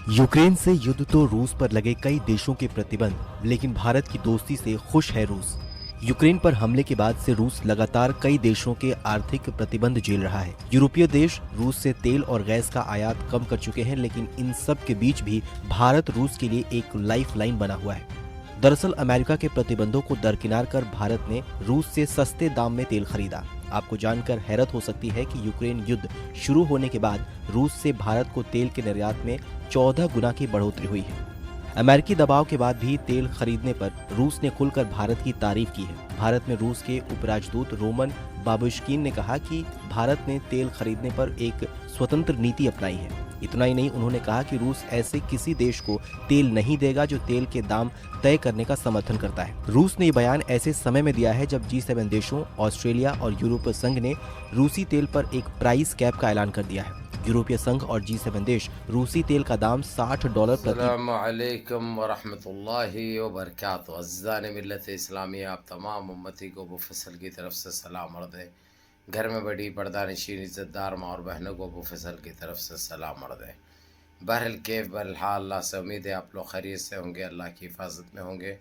Ukraine से युद्ध तो रूस पर लगे कई देशों के प्रतिबंध, लेकिन भारत की दोस्ती से खुश है रूस। यूक्रेन पर हमले के बाद से रूस लगातार कई देशों के आर्थिक प्रतिबंध झेल रहा है। यूरोपीय देश रूस से तेल और गैस का आयात कम कर चुके हैं, लेकिन इन सब के बीच भी भारत रूस के लिए एक लाइफलाइन बना हुआ है। दरअसल अमेरिका के प्रतिबंधों को दरकिनार कर भारत ने रूस से सस्ते दाम में तेल खरीदा। आपको जानकर हैरत हो सकती है कि यूक्रेन युद्ध शुरू होने के बाद रूस से भारत को तेल के निर्यात में 14 गुना की बढ़ोतरी हुई है। अमेरिकी दबाव के बाद भी तेल खरीदने पर रूस ने खुलकर भारत की तारीफ की है। भारत में रूस के उपराजदूत रोमन बाबुश्किन ने कहा कि भारत ने तेल खरीदने पर एक स्वतंत्र नीति अपनाई है। इतना ही नहीं, उन्होंने कहा कि रूस ऐसे किसी देश को तेल नहीं देगा जो तेल के दाम तय करने का समर्थन करता है। रूस ने ये बयान ऐसे समय में दिया है जब G7 देशों, ऑस्ट्रेलिया और यूरोपीय संघ ने रूसी तेल पर एक प्राइस कैप का ऐलान कर दिया है। यूरोपीय संघ और G7 देश रूसी तेल का दाम $60 प्रति अस्सलाम वालेकुम वरहमतुल्लाहि वबरकातुहू। अज़्ज़ान मिल्लत इस्लामी, आप तमाम उम्मती को अबू फैसल की तरफ से सलाम अर्ज़ है। घर में बड़ी पर्दानशीन इज़्ज़तदार माँ और बहनों को अबू फैसल की तरफ से सलाम अर्ज़ है। बहरहाल के बहरहाल अल्लाह से उम्मीद है आप लोग खैरियत से होंगे, अल्लाह की हिफाजत में होंगे।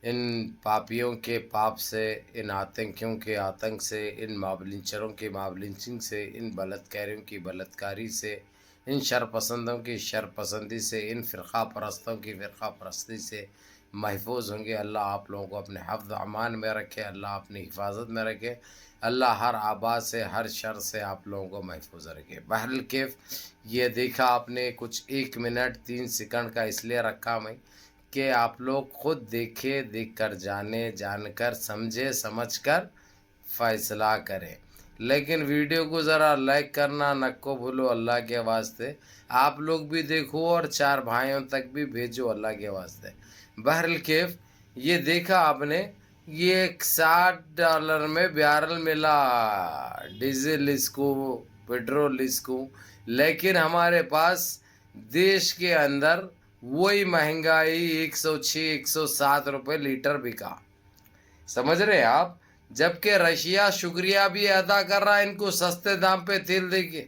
इन पापियों के पाप से, इन आतंकियों के आतंक से, इन माबलिंचरों की माबलिंचिंग से, इन बलात्कारियों की बलात्कारी से, इन शरपसंदों की शरपसंदी से, इन फ़िरक़ा परस्तों की फ़िरक़ा परस्ती से महफूज होंगे। अल्लाह आप लोगों को अपने हफ्ज़ अमान में रखे, अल्लाह अपनी हिफाजत में रखे, अल्लाह हर आबाद से, हर शर से आप लोगों को महफूज रखे। बहरहाल कैफ ये देखा आपने कुछ 1 मिनट 3 सेकंड का इसलिए रखा मैं कि आप लोग खुद देखे, देख कर जाने, जानकर समझे, समझकर फ़ैसला करें। लेकिन वीडियो को ज़रा लाइक करना नको भूलो, अल्लाह के वास्ते। आप लोग भी देखो और 4 भाइयों तक भी भेजो, अल्लाह के वास्ते। बहरहाल कैफ ये देखा आपने, ये $60 में बैरल मिला डीजल इसको, पेट्रोल इसको, लेकिन हमारे पास देश के अंदर वही महंगाई 106 107 रुपये लीटर बिका। समझ रहे हैं आप? जबकि रशिया शुक्रिया भी अदा कर रहा है इनको सस्ते दाम पे तेल देके,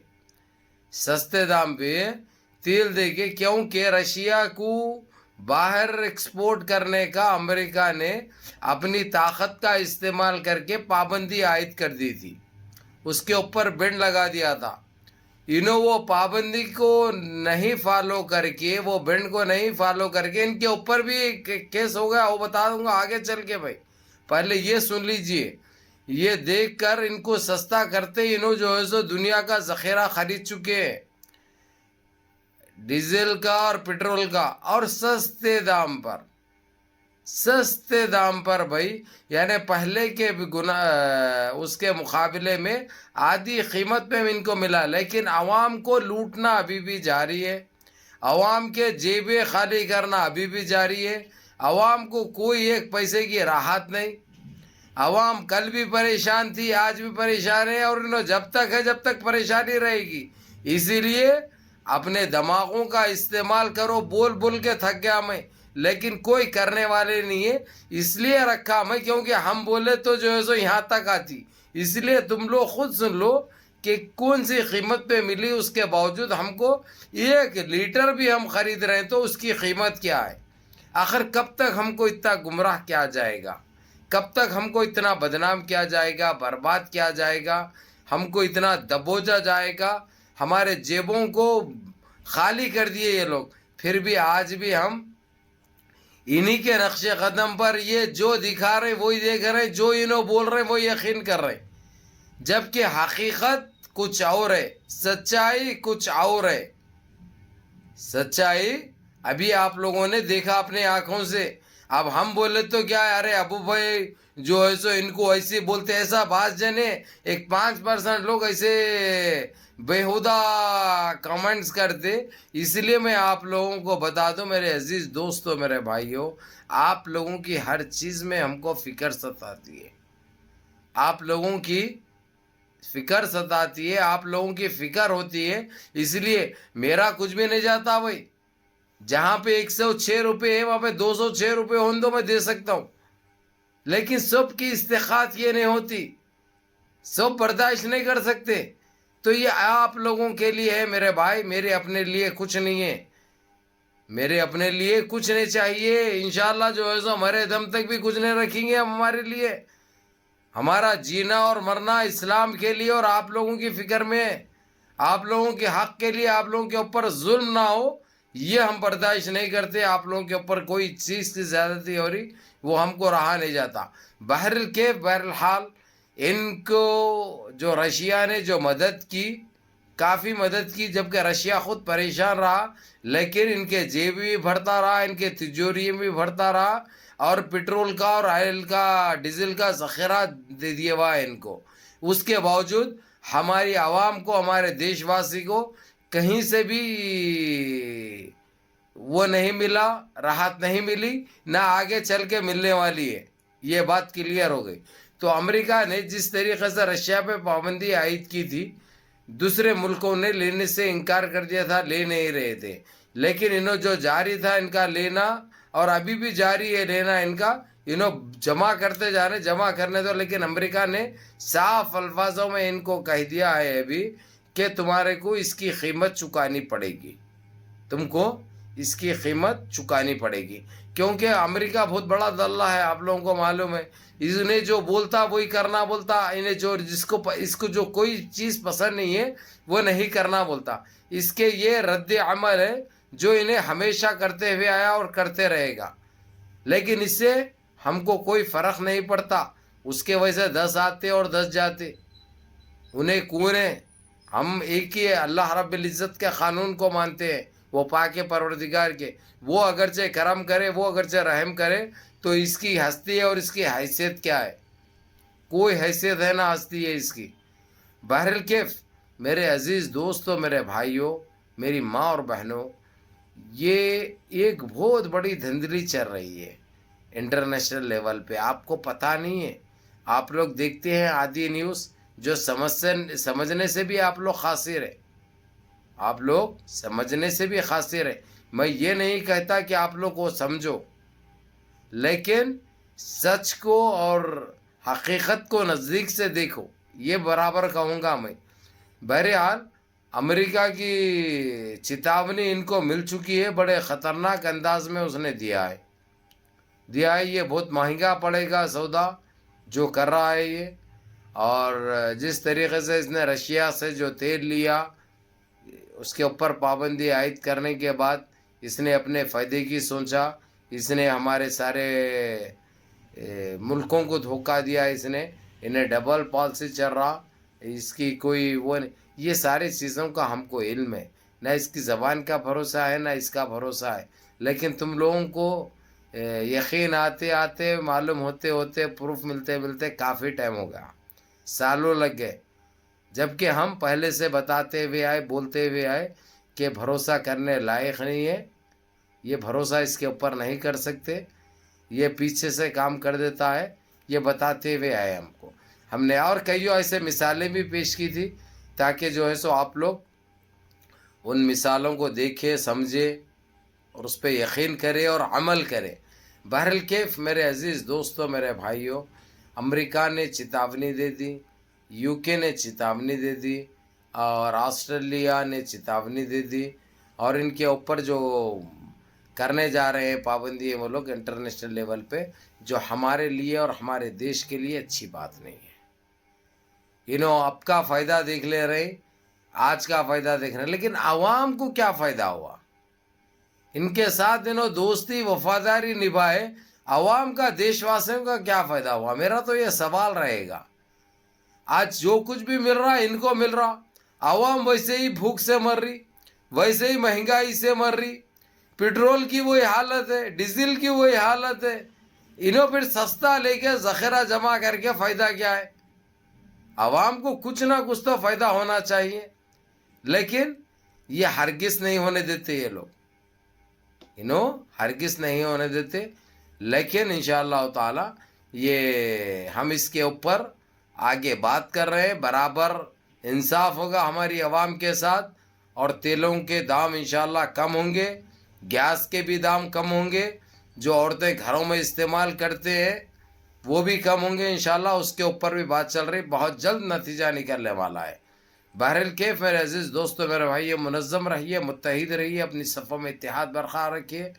सस्ते दाम पे तेल देके, क्योंकि रशिया को बाहर एक्सपोर्ट करने का अमेरिका ने अपनी ताकत का इस्तेमाल करके पाबंदी आयद कर दी थी, उसके ऊपर बैंड लगा दिया था। वो पाबंदी को नहीं फॉलो करके, वो बैंड को नहीं फॉलो करके इनके ऊपर भी केस हो गया, वो बता दूंगा आगे चल के। भाई पहले ये सुन लीजिए, ये देखकर इनको सस्ता करते जो है सो दुनिया का ज़ख़ीरा खरीद चुके हैं, डीजल का और पेट्रोल का, और सस्ते दाम पर, सस्ते दाम पर भाई, यानी पहले के गुना उसके मुकाबले में आधी कीमत पे इनको मिला। लेकिन आवाम को लूटना अभी भी जारी है, आवाम के जेबें खाली करना अभी भी जारी है। आवाम को कोई एक पैसे की राहत नहीं। आवाम कल भी परेशान थी, आज भी परेशान है, और जब तक है जब तक परेशानी रहेगी। इसीलिए अपने दिमागों का इस्तेमाल करो। बोल बोल के थक गया मैं, लेकिन कोई करने वाले नहीं है, इसलिए रखा मैं क्योंकि हम बोले तो जो है सो यहाँ तक आती। इसलिए तुम लोग खुद सुन लो कि कौन सी कीमत पे मिली, उसके बावजूद हमको 1 लीटर भी हम खरीद रहे हैं तो उसकी कीमत क्या है। आखिर कब तक हमको इतना गुमराह किया जाएगा, कब तक हमको इतना बदनाम किया जाएगा, बर्बाद किया जाएगा, हमको इतना दबोचा जाएगा, हमारे जेबों को खाली कर दिए ये लोग। फिर भी आज भी हम इन्हीं के नक्शे कदम पर, ये जो दिखा रहे वही देख रहे, जो इन्हों बोल रहे वही यकीन कर रहे, जबकि हकीकत कुछ और है, सच्चाई कुछ और है। सच्चाई अभी आप लोगों ने देखा अपने आंखों से। अब हम बोले तो क्या है, अरे अबू भाई जो है सो इनको ऐसे बोलते, ऐसा बात जने एक 5% लोग ऐसे बेहुदा कमेंट्स करते। इसलिए मैं आप लोगों को बता दूं मेरे अजीज दोस्तों, मेरे भाइयों, आप लोगों की हर चीज़ में हमको फिक्र सताती है, आप लोगों की फिक्र सताती है, आप लोगों की फिक्र होती है। इसलिए मेरा कुछ भी नहीं जाता भाई। जहाँ पे 106 रुपये है वहाँ पे 206 रुपये होने दो, मैं दे सकता हूँ। लेकिन सब की इस्तेखात ये नहीं होती, सब बर्दाश्त नहीं कर सकते। तो ये आप लोगों के लिए है मेरे भाई, मेरे अपने लिए कुछ नहीं है। میرے اپنے لیے کچھ نہیں چاہیے، انشاءاللہ جو ہے سو مرے دم تک بھی کچھ نہیں رکھیں گے ہم ہمارے لیے. ہمارا جینا اور مرنا اسلام کے لیے اور آپ لوگوں کی فکر میں، آپ لوگوں کے حق کے لیے، آپ لوگوں کے اوپر ظلم نہ ہو، یہ ہم برداشت نہیں کرتے. آپ لوگوں کے اوپر کوئی چیز کی زیادتی ہو رہی وہ ہم کو رہا نہیں جاتا. بہرحال ان کو جو رشیا نے جو مدد کی، کافی مدد کی، جبکہ رشیا خود پریشان رہا، لیکن ان کے جیب بھی بھرتا رہا، ان کے تجوری بھی بھرتا رہا، اور پٹرول کا اور آئل کا ڈیزل کا ذخیرہ دے دیا ہوا ہے ان کو. اس کے باوجود ہماری عوام کو، ہمارے دیش واسی کو کہیں سے بھی وہ نہیں ملا، راحت نہیں ملی، نہ آگے چل کے ملنے والی ہے. یہ بات کلیئر ہو گئی. تو امریکہ نے جس طریقے سے رشیا پہ پابندی عائد کی تھی، دوسرے ملکوں نے لینے سے انکار کر دیا تھا، لے نہیں رہے تھے، لیکن انہوں جو جاری تھا ان کا لینا، اور ابھی بھی جاری ہے لینا ان کا، انہوں جمع کرتے جا رہے، جمع کرنے دو. لیکن امریکہ نے صاف الفاظوں میں ان کو کہہ دیا ہے ابھی کہ تمہارے کو اس کی قیمت چکانی پڑے گی، تم کو اس کی قیمت چکانی پڑے گی. کیونکہ امریکہ بہت بڑا دلہ ہے، آپ لوگوں کو معلوم ہے. انہیں جو بولتا وہی کرنا بولتا، انہیں جو اس کو جو کوئی چیز پسند نہیں ہے وہ نہیں کرنا بولتا. اس کے یہ رد عمل ہے جو انہیں ہمیشہ کرتے ہوئے آیا اور کرتے رہے گا. لیکن اس سے ہم کو کوئی فرق نہیں پڑتا. اس کے وجہ سے 10 آتے اور 10 جاتے، انہیں کون ہے؟ ہم ایک ہی اللہ رب العزت کے قانون کو مانتے ہیں، وہ پاک پروردگار کے. وہ اگرچہ کرم کرے، وہ اگرچہ رحم کرے، تو اس کی ہستی ہے اور اس کی حیثیت کیا ہے؟ کوئی حیثیت ہے نہ ہستی ہے اس کی. بہرکیف میرے عزیز دوستوں، میرے بھائیوں، میری ماں اور بہنوں، یہ ایک بہت بڑی دھندلی چل رہی ہے انٹرنیشنل لیول پہ. آپ کو پتہ نہیں ہے. آپ لوگ دیکھتے ہیں آدھی نیوز جو سمجھنے سے بھی آپ لوگ قاصر ہیں. آپ لوگ سمجھنے سے بھی قاصر ہیں. میں یہ نہیں کہتا کہ آپ لوگ کو سمجھو، لیکن سچ کو اور حقیقت کو نزدیک سے دیکھو، یہ برابر کہوں گا میں. بہرحال امریکہ کی چیتاونی ان کو مل چکی ہے، بڑے خطرناک انداز میں اس نے دیا ہے. یہ بہت مہنگا پڑے گا سودا جو کر رہا ہے یہ. اور جس طریقے سے اس نے رشیا سے جو تیل لیا، اس کے اوپر پابندی عائد کرنے کے بعد اس نے اپنے فائدے کی سوچا. اس نے ہمارے سارے ملکوں کو دھوکہ دیا. اس نے انہیں ڈبل پالیسی چل رہا، اس کی کوئی وہ نہیں. یہ ساری چیزوں کا ہم کو علم ہے، نہ اس کی زبان کا بھروسہ ہے نہ اس کا بھروسہ ہے. لیکن تم لوگوں کو یقین آتے آتے، معلوم ہوتے ہوتے، پروف ملتے ملتے کافی ٹائم ہو گیا، سالوں لگ گئے. جبکہ ہم پہلے سے بتاتے ہوئے آئے، بولتے ہوئے آئے کہ بھروسہ کرنے لائق نہیں ہے، یہ بھروسہ اس کے اوپر نہیں کر سکتے، یہ پیچھے سے کام کر دیتا ہے، یہ بتاتے ہوئے آئے ہم کو. ہم نے اور کئیوں ایسے مثالیں بھی پیش کی تھی تاکہ جو ہے سو آپ لوگ ان مثالوں کو دیکھے، سمجھے اور اس پہ یقین کرے اور عمل کرے. بہرکیف میرے عزیز دوستوں، میرے بھائیوں، امریکہ نے چیتاونی دے دی، یو کے نے چیتاونی دے دی، اور آسٹریلیا نے چیتاونی دے دی، اور ان کے اوپر جو کرنے جا رہے ہیں پابندی وہ لوگ انٹرنیشنل لیول پہ، جو ہمارے لیے اور ہمارے دیش کے لیے اچھی بات نہیں ہے. انہوں اب کا فائدہ دیکھ لے رہے، آج کا فائدہ دیکھ رہے، لیکن عوام کو کیا فائدہ ہوا؟ ان کے ساتھ انہوں دوستی وفاداری نبھائے، عوام کا، دیش واسیوں کا کیا فائدہ ہوا؟ میرا تو یہ سوال رہے گا. آج جو کچھ بھی مل رہا ان کو مل رہا، عوام ویسے ہی بھوک سے مر رہی، ویسے ہی مہنگائی سے مر رہی، پٹرول کی وہی حالت ہے، ڈیزل کی وہی حالت ہے. انہوں پھر سستا لے کے ذخیرہ جمع کر کے فائدہ کیا ہے؟ عوام کو کچھ نہ کچھ تو فائدہ ہونا چاہیے، لیکن یہ ہرگز نہیں ہونے دیتے. یہ لوگ انہوں ہرگز نہیں ہونے دیتے. لیکن انشاءاللہ تعالی یہ ہم اس کے اوپر آگے بات کر رہے ہیں، برابر انصاف ہوگا ہماری عوام کے ساتھ، اور تیلوں کے دام انشاءاللہ کم ہوں گے، گیس کے بھی دام کم ہوں گے، جو عورتیں گھروں میں استعمال کرتے ہیں وہ بھی کم ہوں گے انشاءاللہ. اس کے اوپر بھی بات چل رہی، بہت جلد نتیجہ نکلنے والا ہے. بہرحال کیف میرے عزیز دوستو میرے بھائی، منظم رہیے، متحد رہیے، اپنی صفوں میں اتحاد برقرار رکھیے،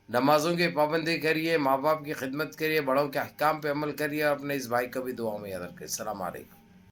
نمازوں کی پابندی کریے، ماں باپ کی خدمت کریے، بڑوں کے احکام پہ عمل کریے، اور اپنے اس بھائی کو بھی دعاؤں میں یاد رکھیے۔ السلام علیکم۔